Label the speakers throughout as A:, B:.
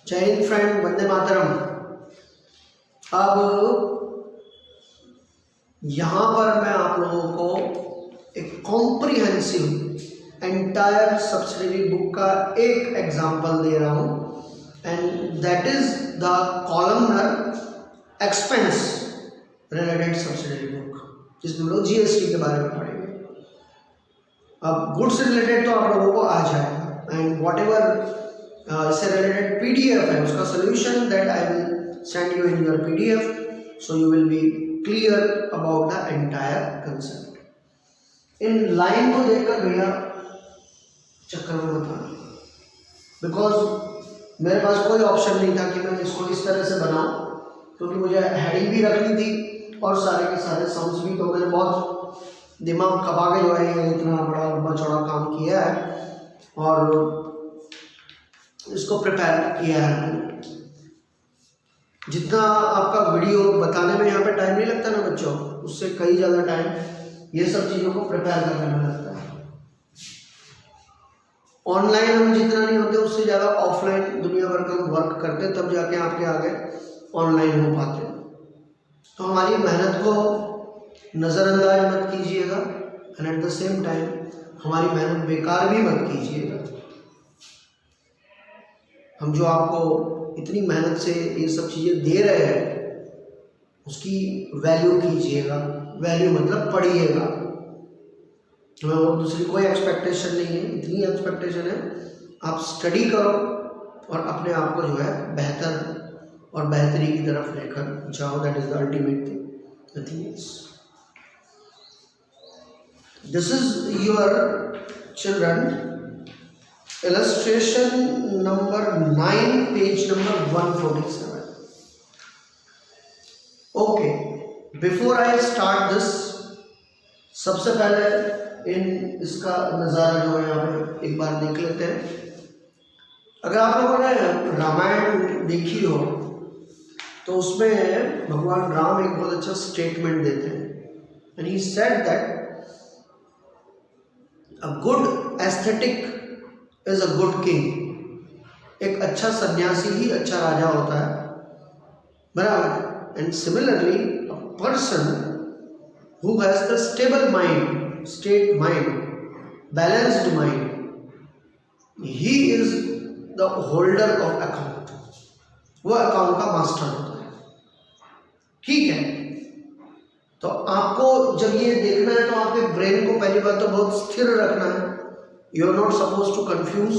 A: जय हिंद फ्रेंड, वंदे मातरम। अब यहाँ पर मैं आप लोगों को एक कॉम्प्रिहेंसिव एंटायर सब्सिडरी बुक का एक एग्जाम्पल दे रहा हूँ and that is the columnar expense related subsidiary book, जिसमें हम लोग जीएसटी के बारे में पढ़ेंगे। अब गुड्स रिलेटेड तो आप लोगों को आ जाएगा एंड वॉट एवर इससे रिलेटेड पीडीएफ है उसका solution that I will send you in your PDF, so you will be clear about the entire concept. In line को देखकर भैया चक्कर में मत आना, बिकॉज मेरे पास कोई ऑप्शन नहीं था कि मैं इसको इस तरह से बनाऊं, क्योंकि मुझे हेडिंग भी रखनी थी और सारे के सारे सम्स भी। तो मैंने बहुत दिमाग खपा के जो है ये इतना बड़ा लंबा चौड़ा काम किया है और इसको प्रिपेयर किया है मैंने। जितना आपका वीडियो बताने में यहाँ पे टाइम नहीं लगता ना बच्चों, उससे कई ज़्यादा टाइम ये सब चीज़ों को प्रिपेयर करने में लगता है। ऑनलाइन हम जितना नहीं होते उससे ज़्यादा ऑफलाइन दुनिया भर का हम वर्क करते, तब जाके आपके आगे ऑनलाइन हो पाते हैं। तो हमारी मेहनत को नज़रअंदाज मत कीजिएगा and at the same time हमारी मेहनत बेकार भी मत कीजिएगा। हम जो आपको इतनी मेहनत से ये सब चीज़ें दे रहे हैं उसकी वैल्यू कीजिएगा। वैल्यू मतलब पढ़िएगा। हमें और दूसरी कोई एक्सपेक्टेशन नहीं है, इतनी एक्सपेक्टेशन है आप स्टडी करो और अपने आप को जो है बेहतर और बेहतरी की तरफ लेकर जाओ। That is the ultimate thing, nothing else. This is your children illustration number 9, page number 147. okay, before I start this, सबसे पहले इन इसका नज़ारा जो है यहाँ पे एक बार देख लेते हैं। अगर आप लोगों ने रामायण देखी हो तो उसमें भगवान राम एक बहुत अच्छा स्टेटमेंट देते हैं and he said that a good aesthetic is a good king. एक अच्छा सन्यासी ही अच्छा राजा होता है, बराबर। And similarly a person who has the stable mind, state mind, balanced mind, he is the holder of account. वो अकाउंट का master होता है, ठीक है। तो आपको जब ये देखना है तो आपके ब्रेन को पहली बात तो बहुत स्थिर रखना है। You are not supposed to confuse.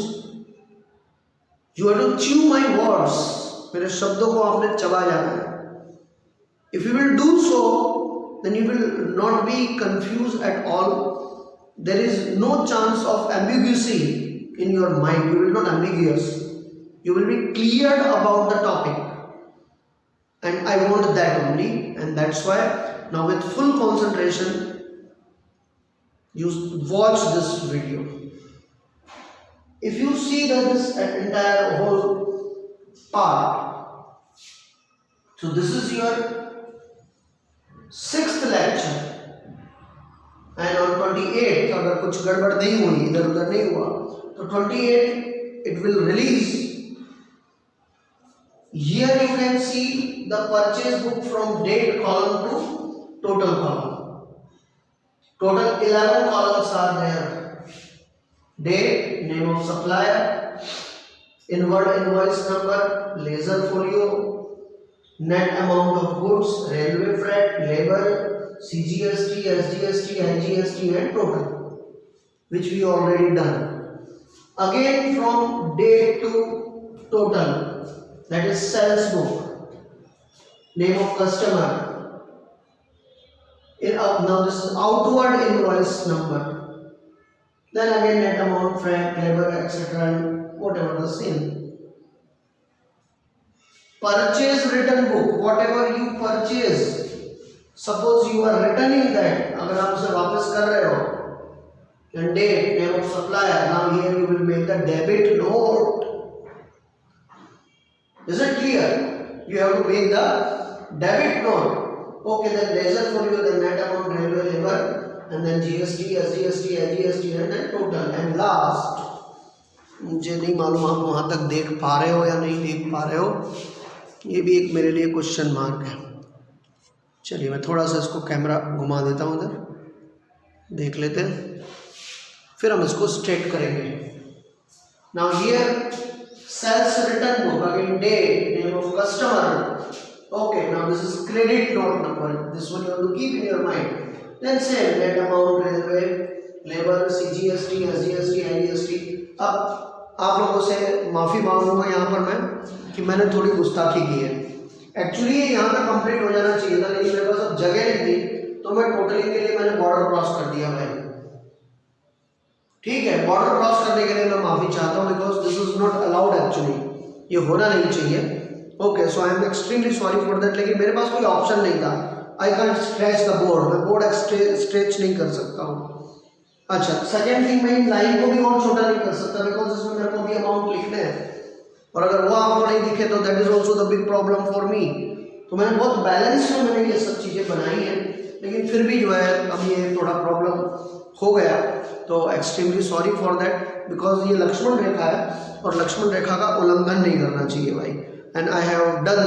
A: You have to chew my words. मेरे शब्दों को आपने चबा जाना है। If you will do so, then you will not be confused at all. There is no chance of ambiguity in your mind. You will not ambiguous. You will be cleared about the topic. And I want that only. And that's why now with full concentration, you watch this video. If you see that this entire whole part, so this is your 6th lecture and on 28th अगर कुछ गड़बड़ नहीं हुई, इधर उधर नहीं हुआ, तो 28th it will release. Here you can see the purchase book from date column to total column. Total 11 columns are there. Date, name of supplier, inward invoice number, laser folio, net amount of goods, railway freight, labor, CGST, SGST, IGST and total, which we already done. Again from date to total, that is sales book, name of customer. Now this is outward invoice number. Then again net amount, freight, labor, etc. and whatever the same. Purchase return book, whatever you purchase, suppose you are returning that, अगर आप उसे वापस कर रहे हो, and date, name of supplier, now here you will make the debit note. Is it clear? You have to make the debit note. Okay, then laser folio, then net amount, railway, labor, and then GST, SGST, IGST, and then total. And last, मुझे नहीं मालूम आप वहाँ तक देख पा रहे हो या नहीं देख पा रहे हो, ये भी एक मेरे लिए क्वेश्चन मार्क है। चलिए मैं थोड़ा सा इसको कैमरा घुमा देता हूँ, उधर देख लेते हैं, फिर हम इसको स्ट्रेट करेंगे। Now here sales return book, again date, name of customer, okay, now this is credit note number, this one you have to keep in your mind. Then same net amount, railway, labor, CGST, SGST, IGST। अब आप लोगों से माफ़ी मांगूंगा यहाँ पर मैं कि मैंने थोड़ी गुस्ताखी की है। एक्चुअली ये यहाँ तक कंप्लीट हो जाना चाहिए था, लेकिन मेरे पास अब जगह नहीं थी, तो मैं टोटलिंग के लिए मैंने बॉर्डर क्रॉस कर दिया भाई। ठीक है, बॉर्डर क्रॉस करने के लिए मैं माफ़ी चाहता हूँ, because this is not allowed actually, ये होना नहीं चाहिए। Okay, so I am extremely sorry for that, लेकिन मेरे पास कोई ऑप्शन नहीं था। I can't stretch the board, मैं बोर्ड स्ट्रेच नहीं कर सकता हूँ। अच्छा, सेकेंड थिंग, मैं इन लाइन को भी और छोटा नहीं कर सकता, बिकॉज इसमें मेरे को भी अमाउंट लिखने हैं, और अगर वो आपको नहीं दिखे तो that is also the big problem for me. तो मैंने बहुत बैलेंस में मैंने ये सब चीज़ें बनाई हैं, लेकिन फिर भी जो है अब ये थोड़ा प्रॉब्लम हो गया, तो extremely sorry for that, because ये लक्ष्मण रेखा है और लक्ष्मण रेखा का उल्लंघन नहीं करना चाहिए भाई। एंड आई हैव डन,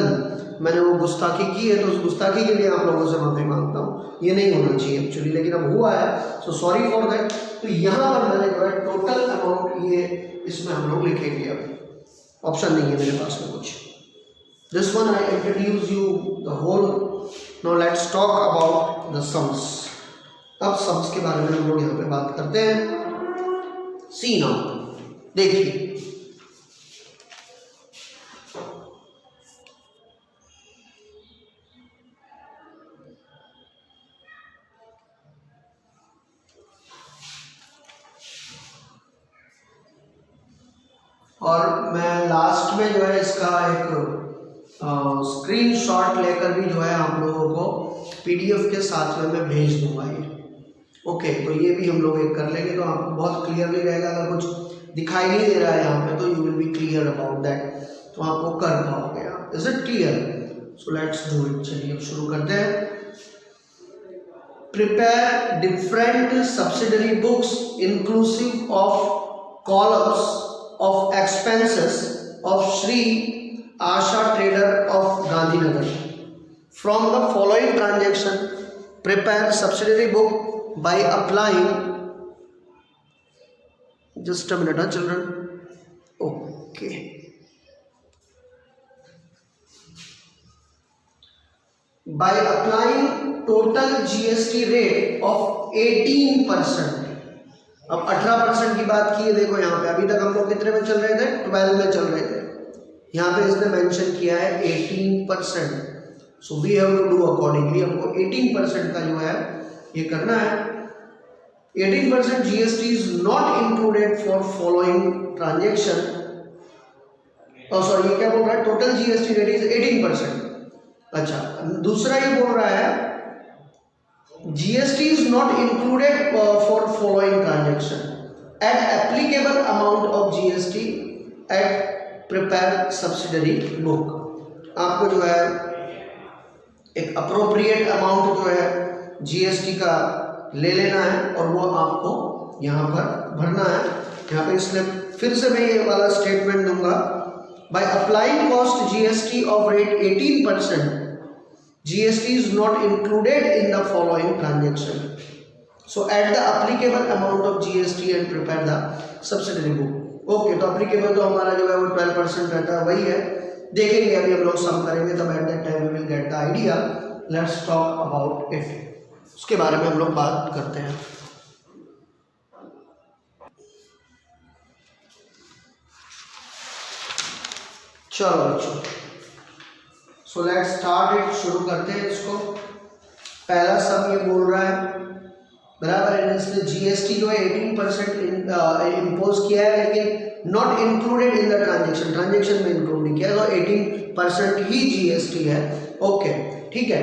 A: मैंने वो गुस्ताखी की है, तो उस गुस्ताखी के लिए आप लोगों से माफ़ी मांगता हूँ, ये नहीं होना चाहिए एक्चुअली, लेकिन अब हुआ है, सो सॉरी फॉर दैट। तो यहाँ पर मैंने जो है टोटल अमाउंट ये इसमें हम लोग लिखेंगे, अब ऑप्शन नहीं है मेरे पास में कुछ। This one I introduce you the whole. Now let's talk about the sums. अब सम्स के बारे में हम लोग यहाँ पे बात करते हैं। सी नाउ, देखिए और मैं लास्ट में जो है इसका एक स्क्रीनशॉट लेकर भी जो है आप लोगों को पीडीएफ के साथ में मैं भेज दूंगा ये। ओके, तो ये भी हम लोग एक कर लेंगे, तो आपको बहुत क्लियरली रहेगा। अगर कुछ दिखाई नहीं दे रहा है यहाँ पे, तो you will be clear about that, तो आप वो कर पाओगे आप। Is it clear? So let's do it. चलिए अब शुरू करते हैं। Prepare different subsidiary books inclusive of columns of expenses of Shri Asha Trader of Gandhinagar. From the following transaction, prepare subsidiary book by applying, just a minute children, okay, by applying total GST rate of 18%। अब 18% की बात की है, देखो यहाँ पे अभी तक हम लोग कितने में चल रहे थे, 12 में चल रहे थे, यहाँ पे इसने मेंशन किया है 18%। So we have to do accordingly, हमको 18% का जो है ये करना है। 18% GST is not included for following transaction. Sorry, ये क्या बोल रहा है, टोटल GST रेट इज 18%। अच्छा, दूसरा ये बोल रहा है GST is not included for following transaction. Add applicable amount of GST at prepare subsidiary book। आपको जो है एक अप्रोप्रिएट अमाउंट जो है GST का ले लेना है और वो आपको यहाँ पर भरना है। यहाँ पे इसलिए फिर से मैं ये वाला स्टेटमेंट दूंगा, by applying cost GST of rate 18%, GST is not included in the following transaction. So add the applicable amount of GST and prepare the subsidiary book. Okay, तो applicable तो हमारा जो है वो 12% रहता है, वही है। देखेंगे अभी हम लोग सम करेंगे, तब at that time we will get the idea. Let's talk about it. उसके बारे में हम लोग बात करते हैं। चलो बच्चों, सो लेट्स स्टार्ट इट, शुरू करते हैं इसको। पहला सब ये बोल रहा है, बराबर है, इसने GST जो है 18% इम्पोज किया है, लेकिन not included in the transaction, transaction में इंक्लूड नहीं किया, तो 18% ही GST है। ओके, ठीक है।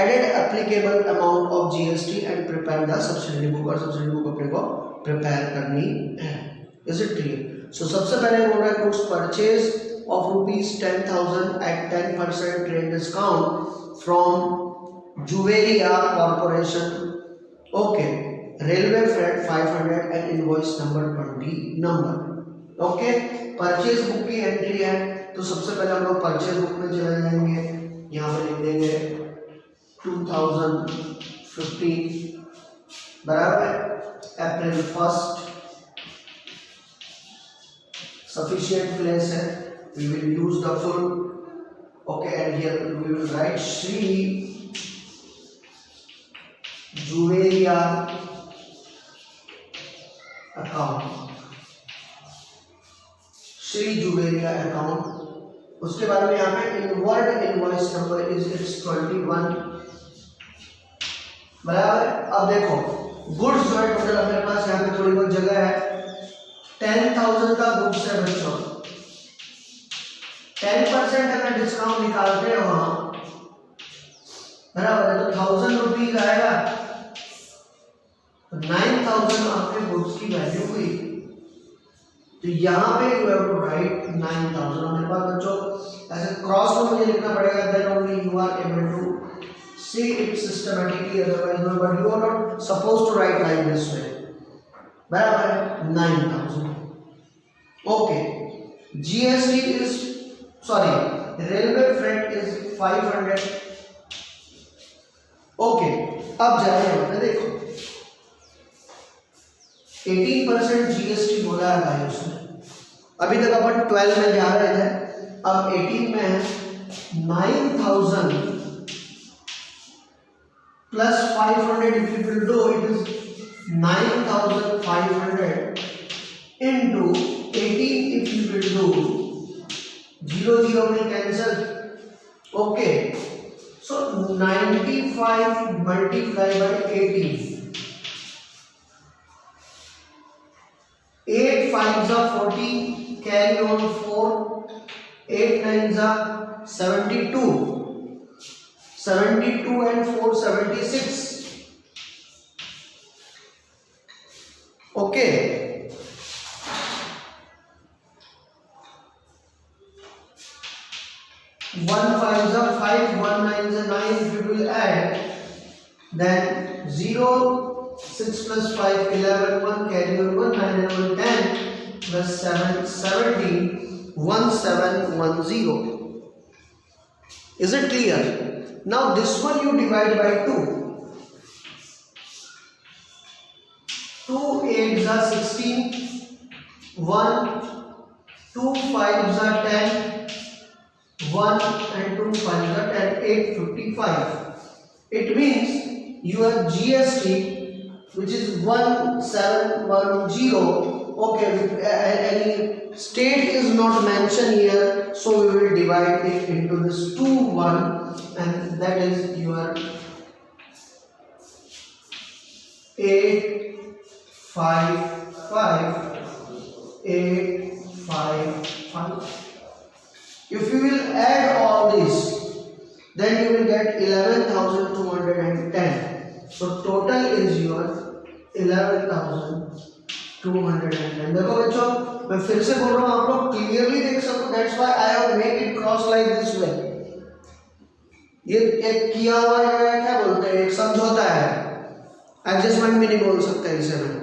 A: Added applicable amount of GST and prepare the subsidiary book, और सब्सिडरी बुक अपने को प्रिपेयर करनी है। Is it clear? सो सबसे पहले बोल रहा है goods purchase of rupees 10,000 at 10% trade discount from Juveria Corporation. Okay, railway freight 500 and invoice number 20 number. Okay, purchase book की एंट्री है तो सबसे पहले हम लोग परचेज बुक में चले जाएंगे, यहाँ पे लिख देंगे 2015 बराबर है, अप्रैल 1 sufficient place है, we will use the full, okay, and here we will write Sri Juveria account, Shri Juveria account. उसके बाद में यहाँ पे inward invoice number is it's 21 बराबर। अब देखो गुड्स जो है टोटल अपने पास यहाँ पे थोड़ी बहुत जगह है, 10,000 का गुड्स है बच्चों, 10% अगर डिस्काउंट निकालते हैं वहां बराबर है तो 1000 रुपीज आएगा, तो 9000 आपके गुड्स की वैल्यू हुई। तो यहाँ पे यू हैव टू राइट 9000 हमारे पास बच्चों, ऐसे क्रॉस में मुझे लिखना पड़ेगा, then only you are able to see it systematically, otherwise no, but you are not supposed to write like this way बराबर है 9000। Okay, GST is sorry railway freight is 500। Okay, अब जा रहे हैं अपने, देखो 18% जीएसटी बोला है भाई उसने, अभी तक अपन 12 में जा रहे थे, अब 18 में है 9000 plus 500, if you will do it is 9500 into 18, if you will do 0 will cancel, okay, so 95 multiplied by 18, 8 5s are 40, carry on 4, 8 9s are 72, 72 and 4 76, okay, 1 5s are 5, 1 9s are 9, if you will add then 0 6 plus 5 11, 1 carry on 1, 9 and 1 10 plus 7 17, 1710. Is it clear? Now this one you divide by 2, 2 8s are 16, 1 2 5s are 10, 1 and 2 5s are 10, 8 55. It means your GST, which is 1710, okay, any state is not mentioned here, so we will divide it into this 2 1, and that is your 855, 855. If you will add all this, then you will get 11,210. So total is your 11,210. देखो बच्चों, मैं फिर से बोल रहा हूँ, आप लोग क्लियरली देख सको, that's why I have make it cross like this way. ये एक किया हुआ है, क्या बोलते हैं, एक समझौता है, एडजस्टमेंट भी नहीं बोल सकते इसे मैं,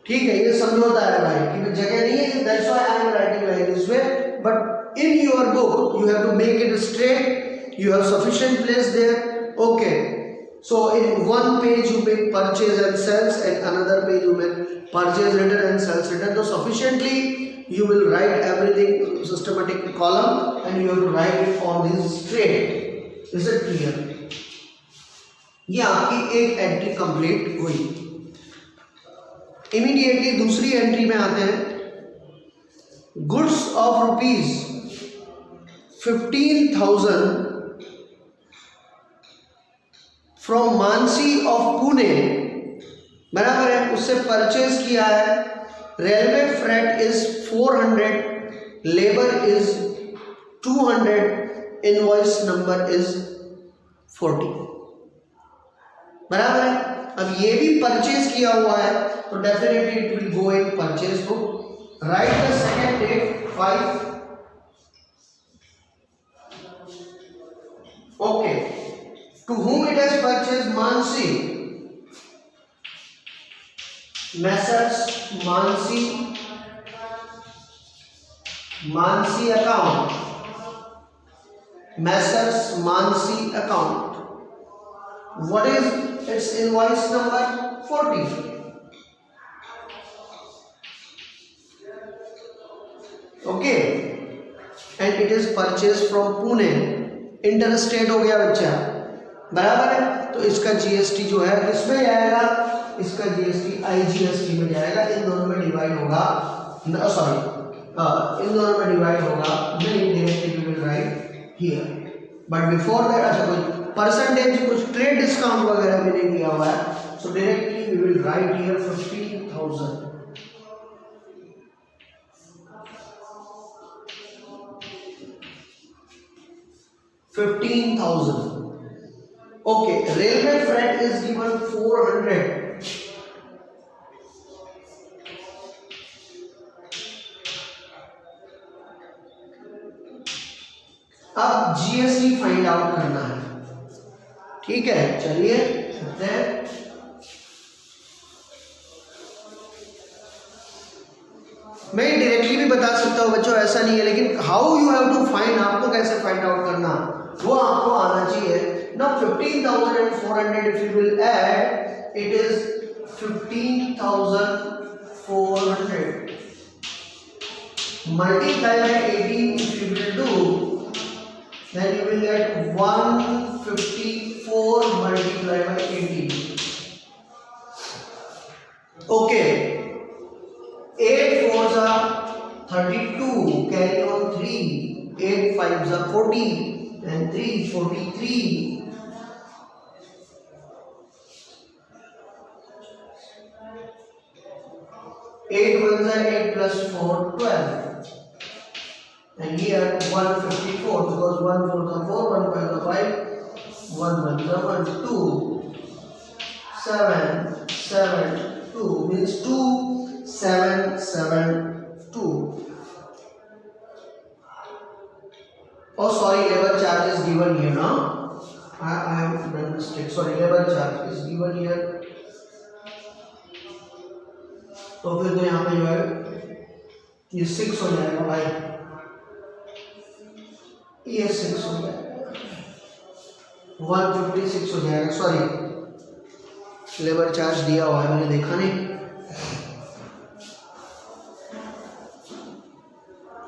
A: ठीक है, ये समझौता है भाई कि जगह नहीं है, that's why I am writing like this way, but in your book you have to make it straight, you have sufficient place there, okay. So in one page you make purchase and sales, and another page you make purchase return and sales return, so sufficiently you will write everything systematic column, and you have to write it all this straight. Is it clear? ये आपकी एक entry complete हुई। Immediately दूसरी entry में आते हैं, goods of rupees 15,000 from Mansi of Pune बराबर है, उससे परचेज किया है, railway freight is 400, labour is 200, invoice number is 40 बराबर है। अब ये भी परचेज किया हुआ है तो definitely it will go in purchase book. Write the second date 5, okay, to whom it has purchased Mansi, Messrs Mansi Mansi account, messrs Mansi account. What is its invoice number? 40. Okay, and it is purchased from Pune. Interstate हो गया बच्चा, बराबर है. तो इसका GST जो है किसमें जाएगा? इसका जीएसटी आईजीएसटी में जाएगा. इन दोनों में डिवाइड होगा, इन दोनों में डिवाइड होगा. नहीं, directly we will write here, but before that अच्छा कोई परसेंटेज, कुछ ट्रेड डिस्काउंट वगैरह भी नहीं दिया हुआ है. So directly we will write here 15,000. Okay, railway freight is given 400. अब जीएसटी फाइंड आउट करना है. ठीक है, चलिए करते हैं. मैं डायरेक्टली भी बता सकता हूँ बच्चों, ऐसा नहीं है, लेकिन how you have to find, आपको कैसे फाइंड आउट करना वो आपको आना चाहिए. Now 15,400 if you will add, it is 15,400 multiply by 18 if you will do, then you will get 154 multiplied by 18. Okay, 8 4s are 32, carry on 3, 8 5s are 40, and 3 43. 8 1s are 8 plus 4 12. And here 154, because 1 4 are 4, 1 5 are 5, 1 1 are 1, 2 7 7 2 means 2 7 7 2. Oh sorry, labor charge is given here now. I have done mistake. Sorry, labor charge is given here. तो फिर तो यहाँ पे जो है ये 6 हो जाएगा भाई, ये 6 हो जाएगा, 156 हो जाएगा. सॉरी, लेबर चार्ज दिया हुआ है, मैंने देखा नहीं.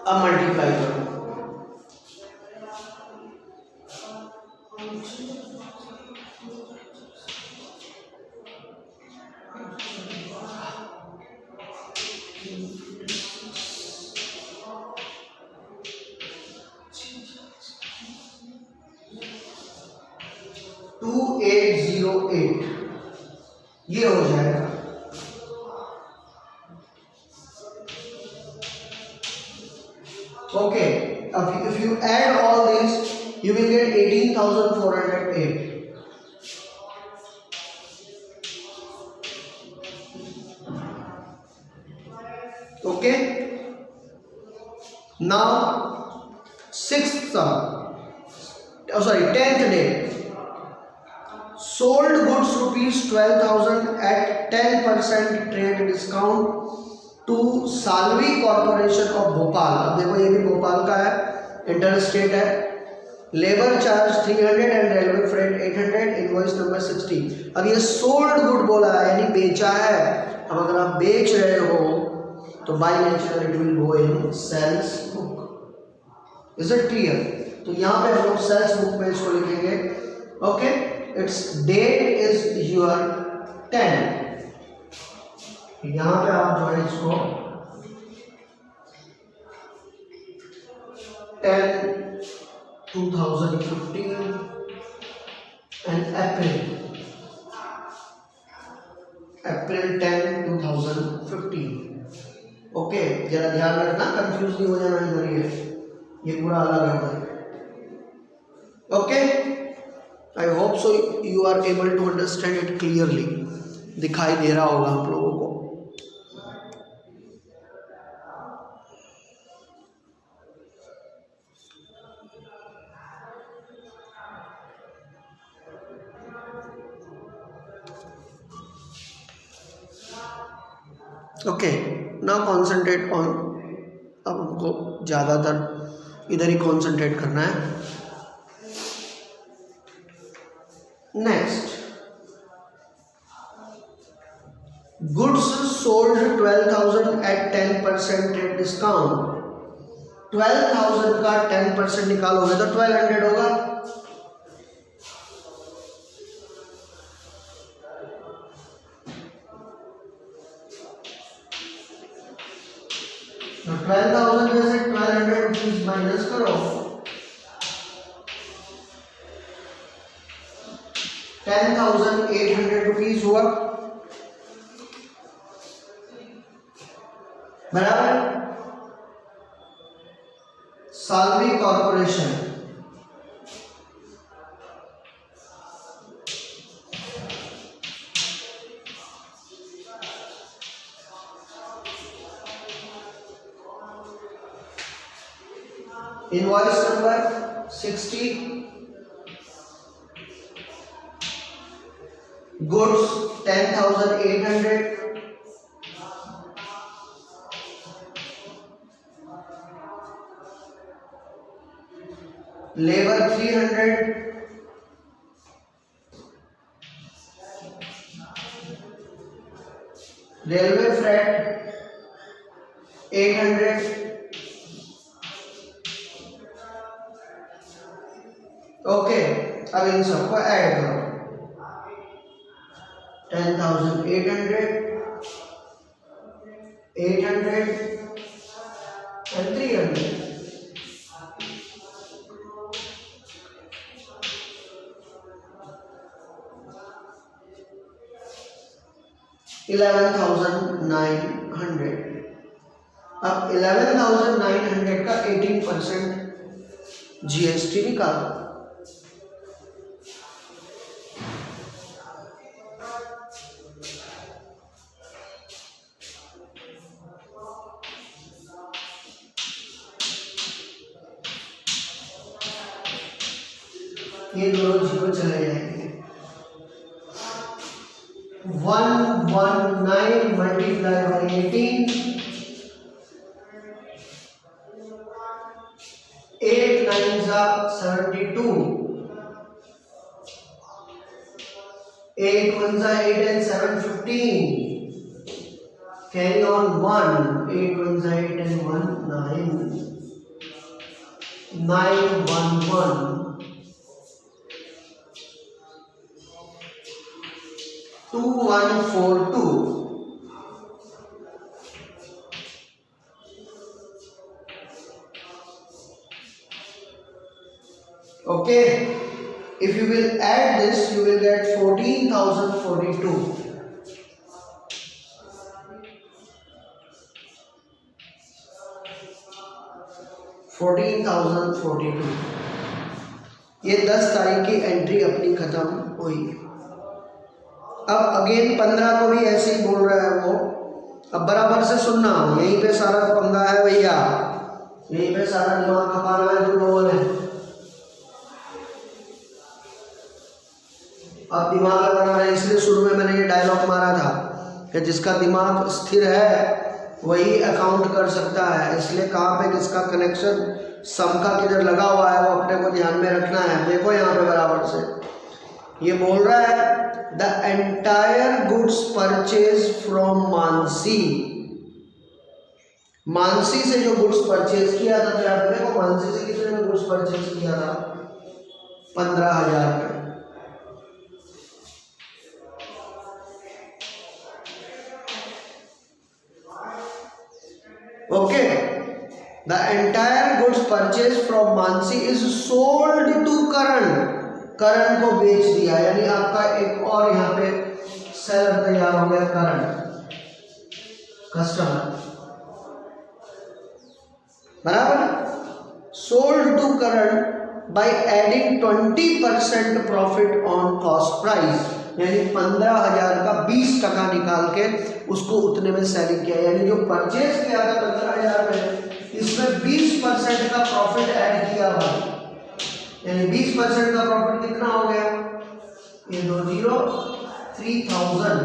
A: अब मल्टीप्लाई करो. ये हो जाएगा. Okay, if you add all these, you will get 18,408. Okay, now 10th day. Sold goods rupees 12,000 at 10% trade discount to Salvi Corporation of Bhopal. अब देखो ये भी भोपाल का है, इंटरस्टेट है. Labour charge 300 and railway freight 800, invoice number 60. अब ये sold good बोला है, यानी बेचा है. अब अगर आप बेच रहे हो तो by nature it will go in sales book. Is it clear? तो यहाँ पे हम लोग सेल्स बुक में इसको लिखेंगे. Okay, its date is your 10. यहाँ पे आप जो है इसको 10/2015 and April 10/2015. ओके, जरा ध्यान रखना, कंफ्यूज नहीं हो जाना इधर, ये पूरा अलग है भाई. Okay, I hope so you are able to understand it clearly. दिखाई दे रहा होगा आप लोगों को. Okay, now concentrate on अब हमको ज़्यादातर इधर ही कॉन्सेंट्रेट करना है। Next, goods sold 12,000 at 10% rate discount. 12,000 का 10% निकालोगे तो 1200 होगा। तो 12,000 में से 1200 रुपीज माइनस करो, 10,800 रुपीज हुआ, बराबर। Salvi corporation invoice number 60, goods 10,800, labour 300, railway freight 800, okay. अब इन सबको ऐड करो, 10,800, 800 and 300, 11,900। अब 11,900 का 18% GST निकालो। ये दोनों जीरो चले जाएंगे। 119 multiply by 18, 8 9 72, 8 1 8 and 7 15, carry on 1, 8 1 8 and 1 9, 9 1 1, 2142, okay. If you will add this, you will get 14,042. 14,042। ये 10 तारीख की एंट्री अपनी खत्म हुई। अब अगेन 15 को भी ऐसे ही बोल रहा है वो। अब बराबर से सुनना, यहीं पे सारा पंगा है भैया, यहीं पे सारा दिमाग खपाना है तुम लोगों ने। अब दिमाग लगाना है, इसलिए शुरू में मैंने ये डायलॉग मारा था कि जिसका दिमाग स्थिर है वही अकाउंट कर सकता है। इसलिए कहाँ पे किसका कनेक्शन सम का किधर लगा हुआ है वो अपने को ध्यान में रखना है। देखो यहाँ पे बराबर से ये बोल रहा है the entire goods purchase from Mansi. Mansi से जो गुड्स परचेज किया था, तो यहाँ पे देखो मानसी से कितने में गुड्स परचेज किया था, 15,000 में। Okay, the entire goods purchased from Mansi is sold to Karan। करण को बेच दिया, यानी आपका एक और यहाँ पे सेलर तैयार हो गया, करण कस्टमर, बराबर। Sold to Karan by adding 20% profit on cost price, यानी 15,000 का 20% निकाल के उसको उतने में सेलिंग किया। यानी जो परचेज किया था 15,000 में, इसमें 20% का प्रॉफिट ऐड किया हुआ, यानी 20% का प्रॉफिट कितना हो गया, ये 3,000,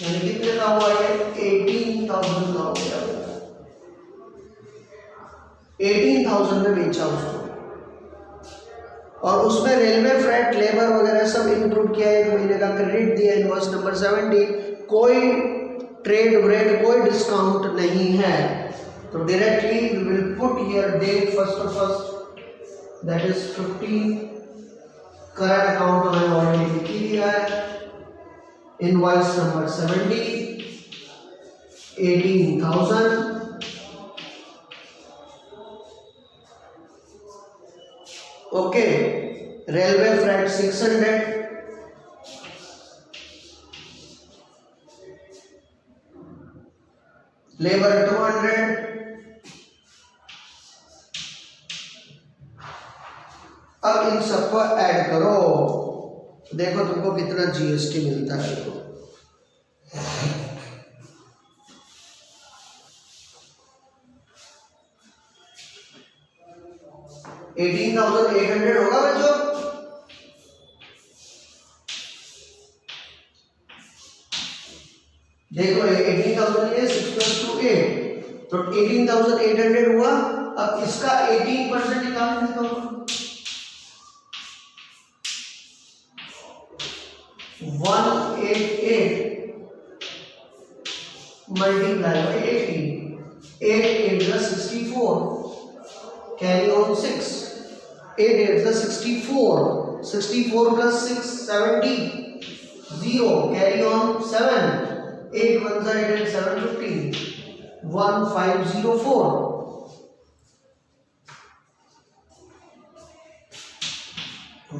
A: यानी कितने का हुआ, ये 18,000 का हो गया। 18,000 में बेचा उसको, और उसमें रेलवे फ्रेट, लेबर वगैरह सब इंक्लूड किया, 1 महीने का क्रेडिट दिया, इनवॉइस नंबर 70, कोई ट्रेड व्रेड, कोई डिस्काउंट नहीं है। तो directly we will put here date first, that is 15, current account तो मैंने ऑलरेडी लिख ही दिया है, invoice number 70, 18,000, okay, railway freight 600, labour 200, अब इन सबको ऐड करो, देखो तुमको कितना जीएसटी मिलता है। देखो 18,800 होगा बच्चों। देखो 18,000 ये 6 + 2 8, तो 18,800 हुआ। अब इसका 18% निकाल देता हूँ, 188 multiply by 18, 8 8 + 64, carry on 6, 8 8 + 64, 64 + 6 70, 0 carry on 7, 8 1 8 8 7 15, 1504,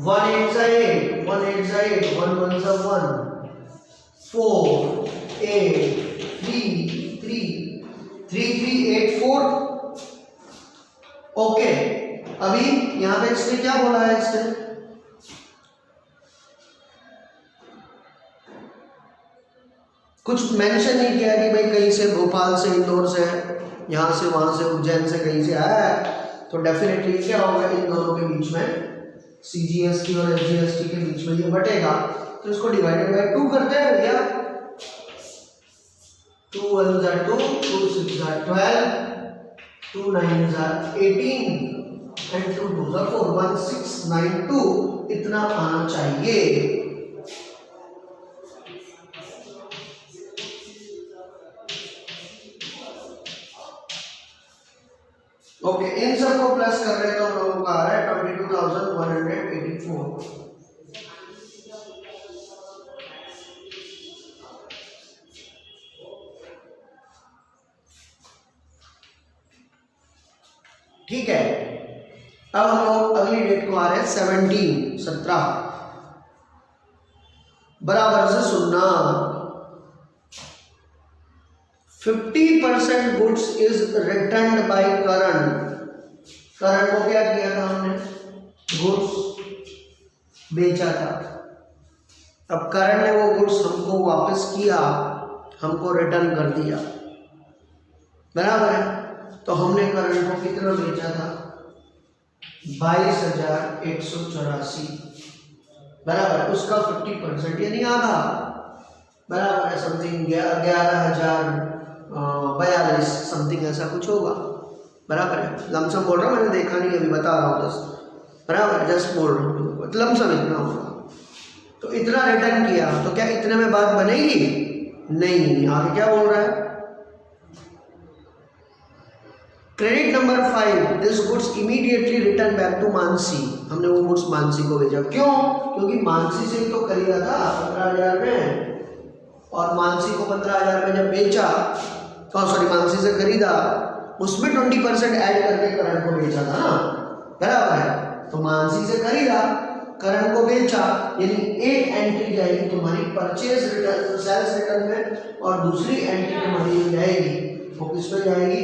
A: 1 8 8, 1 8 8, 1 1 1, 4 8 3 3 3 3 8 4। Okay, अभी यहां पे इसने क्या बोला है, इसने कुछ मेंशन नहीं किया कि भाई कहीं से, भोपाल से, इंदौर से, यहां से, वहां से, उज्जैन से, कहीं से आया है, तो डेफिनेटली क्या होगा, इन दोनों के बीच में, सीजीएसटी और एसजीएसटी के बीच में ये बटेगा। तो इसको डिवाइडेड बाय 2 करते हैं भैया, 2 1 2, 2 6 12, 2 9 18 एंड 2 2 4, 1692 इतना आना चाहिए। ओके, इन सबको प्लस कर रहे हैं तो हम लोगों का आ रहा है 22,184। ठीक है, अब हम लोग अगली डेट को आ रहे हैं 17 बराबर से सुनना, 50% गुड्स इज रिटर्न बाय करण। करण को क्या किया था हमने, गुड्स बेचा था। अब करण ने वो गुड्स हमको वापस किया, हमको रिटर्न कर दिया, बराबर है। तो हमने करण को कितना बेचा था, 22,184, बराबर है। उसका 50% यानी आधा, बराबर है, समथिंग 11,042 समथिंग ऐसा कुछ होगा, बराबर है। लमसम बोल रहा हूँ, मैंने देखा नहीं, अभी बता रहा हूँ जस्ट, बराबर, जस्ट बोल रहा हूँ, लमसम इतना होगा। तो इतना रिटर्न किया, तो क्या इतने में बात बनेगी, नहीं। आगे क्या बोल रहा है, credit number 5, this goods immediately return back to Mansi. हमने वो गुड्स मानसी को भेजा, क्यों, क्योंकि मानसी से ही तो खरीदा था 15,000 में, और मानसी को 15,000 में जब बेचा, तो सॉरी मानसी से खरीदा, उसमें 20% ऐड करके करण को बेचा था ना, बराबर है। तो मानसी से खरीदा, करण को बेचा, यानी एक एंट्री जाएगी तुम्हारी परचेज रिटर्न, सेल्स रिटर्न में, और दूसरी एंट्री तुम्हारी जाएगी, वो किस में जाएगी,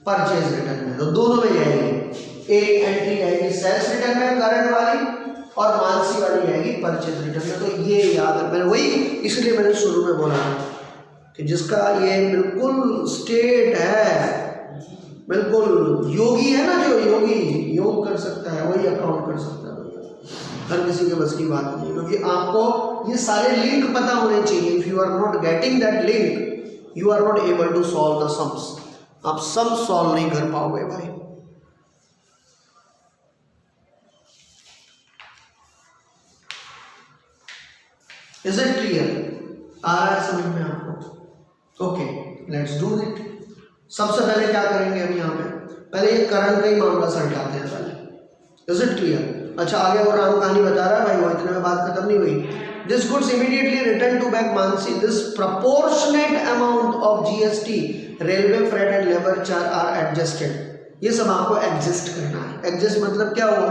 A: परचेज रिटर्न में। तो दोनों में जाएगी, एक एंट्री जाएगी सेल्स रिटर्न में करण वाली, और मानसी वाली जाएगी परचेज रिटर्न में। तो ये याद है, मैंने वही, इसलिए मैंने शुरू में बोला कि जिसका ये बिल्कुल स्टेट है, बिल्कुल योगी है ना, जो योगी योग कर सकता है वही अकाउंट कर सकता है, हर किसी के बस की बात नहीं है। क्योंकि आपको ये सारे लिंक पता होने चाहिए। If you are not getting that link, you are not able to solve the sums. आप सम सॉल्व नहीं कर पाओगे भाई। Is it clear? आ रहा है समझ में आपको? Okay, let's do it. सबसे पहले क्या करेंगे हम यहाँ पे, पहले ये करंट का ही मामला सलटाते हैं पहले। Is it clear? अच्छा, आगे और राम कहानी बता रहा है भाई, वो इतने में बात खत्म नहीं हुई। This goods immediately return to back Mansi. This proportionate amount of GST, railway freight and labor charge are adjusted. ये सब आपको एडजस्ट करना है। एडजस्ट मतलब क्या हुआ,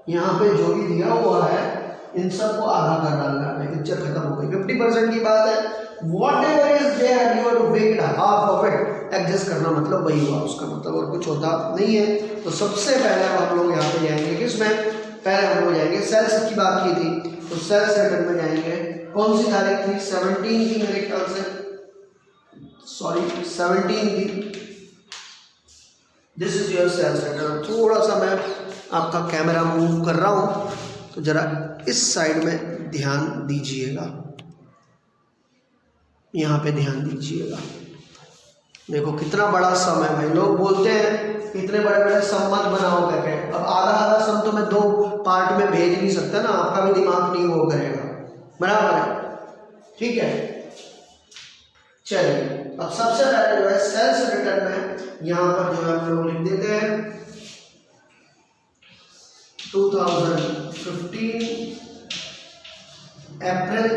A: यहाँ पे जो भी दिया हुआ है इन सब को आधा कर डालना है। पिक्चर खत्म हो गई। 50% की बात है, whatever is there you have to make it half of it। Adjust करना मतलब वही हुआ उसका मतलब, और कुछ होता नहीं है। तो सबसे पहले हम लोग यहाँ पे जाएंगे किसमें, पहले हम लोग जाएंगे सेल्स की बात की थी तो सेल्स रिटर्न में जाएंगे। कौन सी तारीख थी? 17 थी मेरे ख्याल से, सॉरी 17 थी। This is your sales return. थोड़ा सा मैं आपका कैमरा मूव कर रहा हूँ तो जरा इस साइड में ध्यान दीजिएगा, यहाँ पे ध्यान दीजिएगा। देखो कितना बड़ा सम है भाई। लोग बोलते हैं इतने बड़े बड़े सम मत बनाओ करके। अब आधा आधा सम तो मैं 2 पार्ट में भेज नहीं सकता ना, आपका भी दिमाग नहीं वो करेगा, बराबर है? ठीक है, चलिए अब सबसे पहले जो है सेल्स रिटर्न में यहाँ पर जो है हम लोग लिख देते हैं 2015 अप्रैल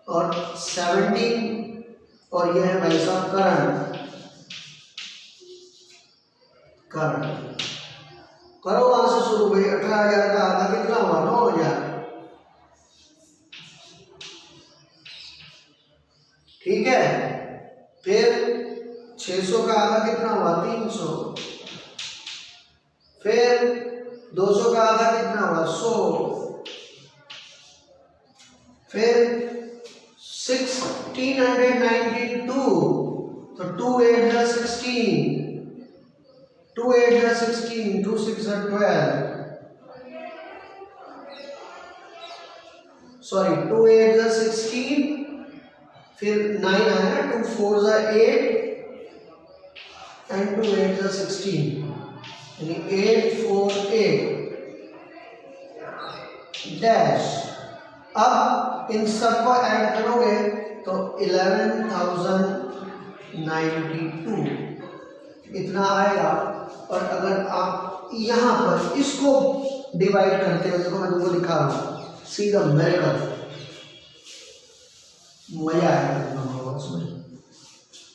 A: और 17 और यह है भाई साहब करंट। करो वहां से शुरू भाई। 18,000 का आधा कितना हुआ? 9,000। ठीक है, फिर 600 का आधा कितना हुआ? 300। फिर 200 का आधा कितना हुआ? 100। फिर 1692 तो 2 8 जा 16, 2 8 जा 16, 2 6 जा 12, सॉरी 2 8 जा 16, फिर 9 आया ना, 2 4 जा 8 एंड 2 8 जा 16, यानी 8 4 8 डैश। अब इन सब को ऐड करोगे तो 11,092 इतना आएगा। और अगर आप यहाँ पर इसको डिवाइड करते हो, देखो मैं तुमको दिखा रहा हूँ, सी द मिरेकल, मजा आएगा उसमें,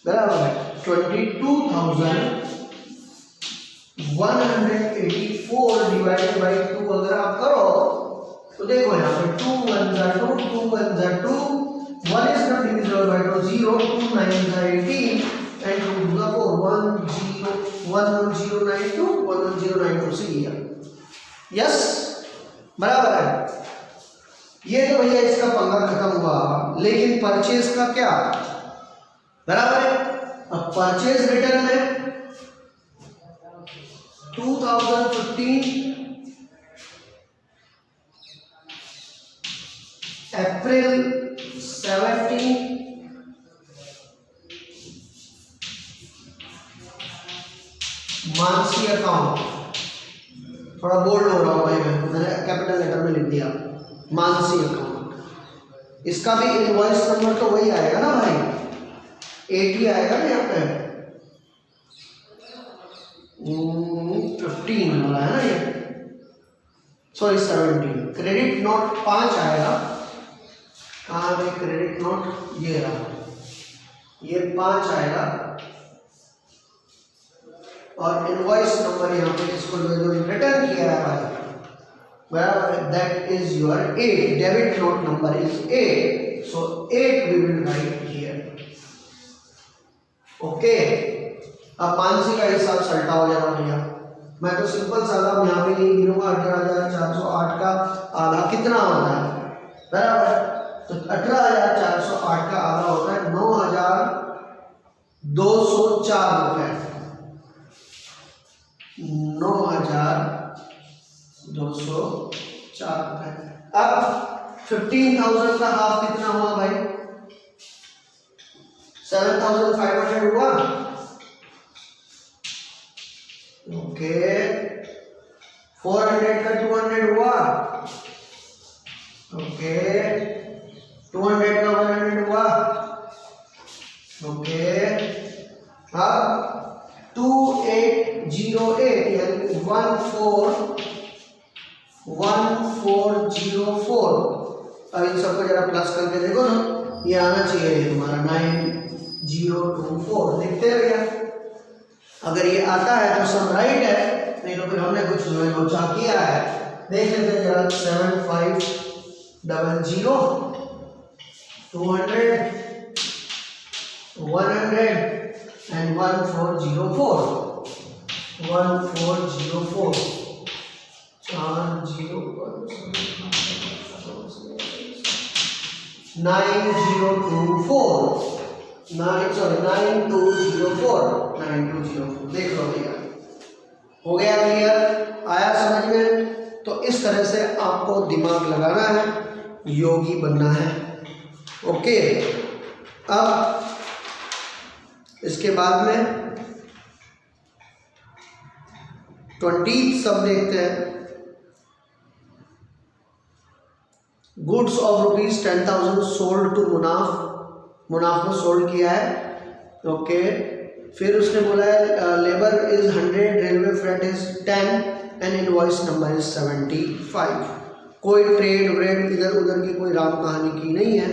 A: बराबर है। 22,184 डिवाइडेड बाई 2 अगर आप करो तो देखो यहाँ पे 2 1 जा 2, 2 1 जा 2, 1 is not divisible by 2, 0, 2 9 जा 18 and 2 to the 4, 11092, 11092 से किया। यस, बराबर है। ये तो भैया इसका पंगा खत्म हुआ, लेकिन परचेज का क्या? बराबर है। अब परचेज रिटर्न में 2015 अप्रैल 17 मानसी अकाउंट, थोड़ा बोल्ड हो रहा होगा मैंने कैपिटल लेटर में लिख दिया मानसी अकाउंट। इसका भी इनवॉइस नंबर तो वही आएगा ना भाई, 80 आएगा ना यहाँ पे, 15 वाला है ना ये, सॉरी 17। क्रेडिट नोट 5 आएगा, कहाँ पे क्रेडिट नोट? ये रहा, ये 5 आएगा। और इनवॉइस नंबर यहाँ पे इसको जो रिटर्न किया है भाई, बराबर, that is your 8, debit note number is 8, so 8 we will write here. Okay, अब मानसी का हिसाब सल्टा हो जाएगा भैया। मैं तो सिंपल सा यहाँ पे नहीं गिनूंगा। 18,408 का आधा कितना होता है? बराबर, तो 18,408 का आधा होता है 9,204 रुपए। 9,204 रुपए। अब 15,000 का हाफ कितना हुआ भाई? 7,500 हुआ। ओके 400 का 200 हुआ, ओके 200 का 100 हुआ, ओके अब 2808 यानी 1404। अब इन सबको जरा प्लस करके देखो ना, ये आना चाहिए तुम्हारा 9024। देखते हैं भैया, अगर ये आता है तो सब राइट है, नहीं तो फिर हमने कुछ लोचा किया है। देख लेते हैं जरा 7500 200 100 and 1404 1404 9204 देख लो भैया, हो गया क्लियर, आया समझ में। तो इस तरह से आपको दिमाग लगाना है, योगी बनना है। ओके, अब इसके बाद में 20 सब देखते हैं। Goods of ₹10,000 sold to Munaf, Munaf को सोल्ड किया है। ओके, फिर उसने बोला है labour is 100, railway freight is 10 and invoice number is 75। कोई ट्रेड व्रेड इधर उधर की कोई राम कहानी की नहीं है।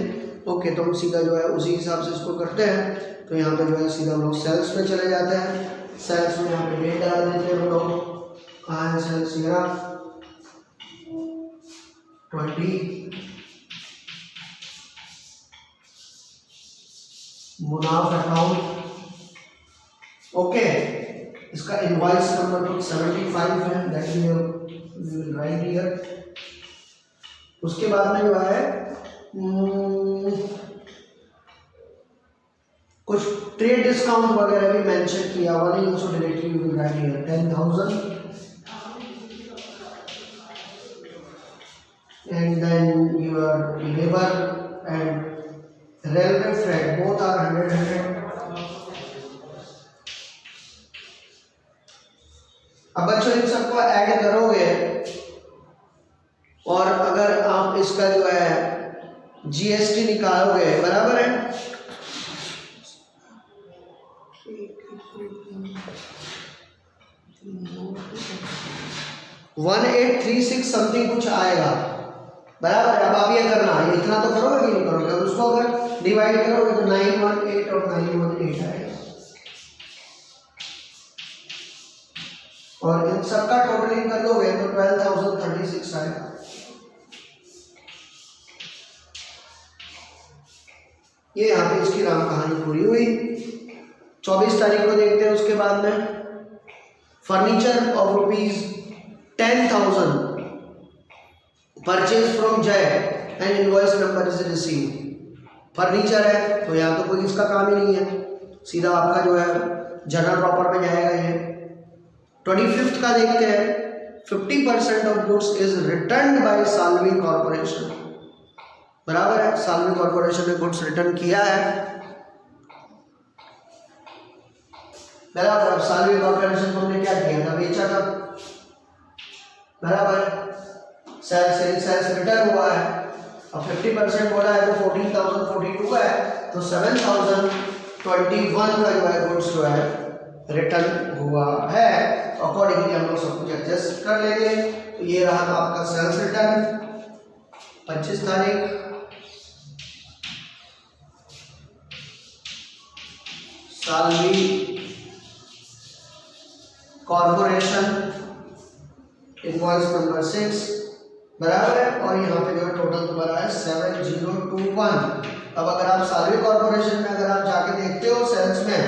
A: ओके, तो हम सीधा जो है उसी हिसाब से इसको करते हैं। तो यहाँ पे जो है सीधा हम लोग सेल्स में चले जाते हैं। सेल्स में यहाँ पे डेट डाल देते हैं हम लोग। कहाँ है सेल्स? यहाँ 20 मुनाफ अकाउंट। ओके, इसका इनवॉइस नंबर कुछ 75 है, that we will write here. उसके बाद में जो है कुछ ट्रेड डिस्काउंट वगैरह भी मेंशन किया हुआ नहीं, उसको directly you will write here 10,000 and then your labor and railway freight both are 100. अब बच्चों इन सबको ऐड करोगे और अगर आप इसका जो है जीएसटी निकालोगे, बराबर है 1836 समथिंग कुछ आएगा, बराबर है। अब आप ये करना, ये इतना तो करोगे कि नहीं करोगे, और उसको अगर डिवाइड करोगे तो 918 और 918 आएगा, और इन सबका टोटलिंग कर दोगे तो 12,036 आएगा। ये यहाँ पे इसकी राम कहानी पूरी हुई। 24 तारीख को देखते हैं उसके बाद में फर्नीचर ऑफ ₹10,000 परचेज फ्रॉम जय and invoice number is receive. Furniture है तो यहाँ तो कोई इसका काम ही नहीं है, सीधा आपका जो है जनरल प्रॉपर में जाएगा ये। 25 का देखते हैं 50% of goods is return by Salvi corporation, बराबर है। साल्वी कॉर्पोरेशन ने गुड्स रिटर्न किया है, बराबर। अब साल्वी कॉर्पोरेशन को हमने क्या किया था? बेचा था, बराबर। सेल्स रिटर्न हुआ है। अब 50% बोला है तो 14,042 का है, तो 7,021 का जो है गुड्स जो है रिटर्न हुआ है। अकॉर्डिंगली हम लोग सब कुछ एडजस्ट कर लेंगे। तो ये रहा आपका सेल्स रिटर्न 25 तारीख। साल्वी कॉर्पोरेशन इनवॉइस नंबर 6, बराबर है। और यहाँ पे जो है टोटल तुम्हारा है 7021। अब अगर आप साल्वी कॉर्पोरेशन में अगर आप जाके देखते हो सेल्स में,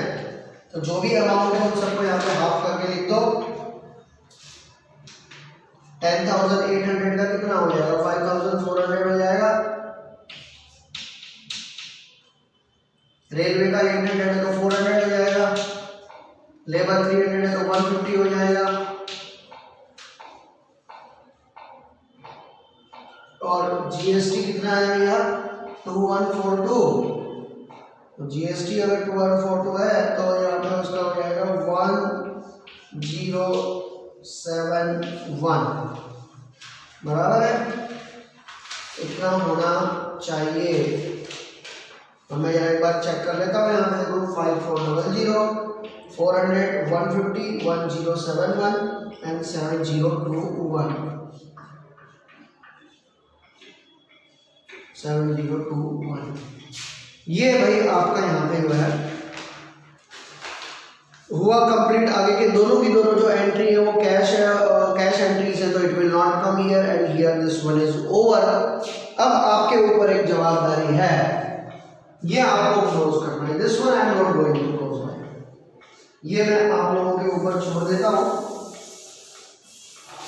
A: तो जो भी अमाउंट है उन सबको यहाँ पे हाफ करके लिख दो। 10,800 का कितना हो जाएगा? 5,400 हो जाएगा। रेलवे का 800 है तो 400 हो जाएगा। लेबर 300 है तो 150 हो जाएगा। और जीएसटी कितना है भैया? 2142। तो जीएसटी अगर 2142 है तो यहाँ पे उसका हो जाएगा 10 बराबर है, इतना होना चाहिए। और मैं यहाँ एक बार चेक कर लेता हूँ, यहाँ पे देखो 5400 400 150 1071 एंड 7021 ये भाई आपका यहाँ पे जो है हुआ कंप्लीट। आगे के दोनों की दोनों जो एंट्री है वो कैश है, कैश एंट्रीज है, तो it will not come here and here this one is over. अब आपके ऊपर एक जवाबदारी है, ये आपको क्लोज करना है। This one I am not going to close, ये मैं आप लोगों के ऊपर छोड़ देता हूं,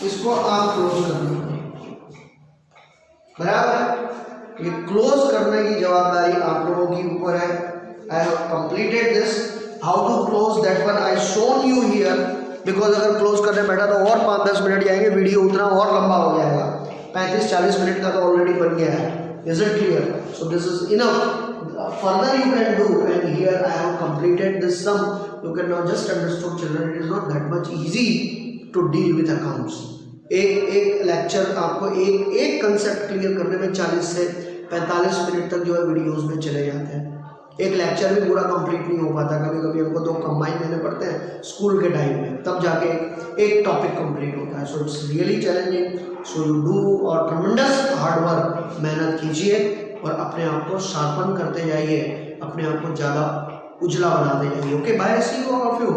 A: इसको आप क्लोज करना बराबर। ये क्लोज करने की जवाबदारी आप लोगों के ऊपर है। I have completed this. How to close that one I shown you here, because अगर क्लोज करने बैठा तो और 5-10 मिनट जाएंगे, वीडियो उतना और लंबा हो जाएगा। 35-40 मिनट का तो ऑलरेडी बन गया है। Is it clear? So this is enough. Further you can do, and here I have completed this sum. You can now just understood children, it is not that much easy to deal with accounts. एक lecture आपको एक concept clear करने में 40 से 45 minute तक जो है videos में चले जाते हैं। एक लेक्चर भी पूरा कंप्लीट नहीं हो पाता, कभी कभी हमको 2 कंबाइन लेने पड़ते हैं स्कूल के टाइम में, तब जाके एक टॉपिक कंप्लीट होता है। So it's really challenging. So you do और ट्रमेंडस हार्ड वर्क, मेहनत कीजिए और अपने आप को शार्पन करते जाइए, अपने आप को ज़्यादा उजला बनाते जाइए। Okay, bye, see you all of you,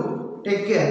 A: take care.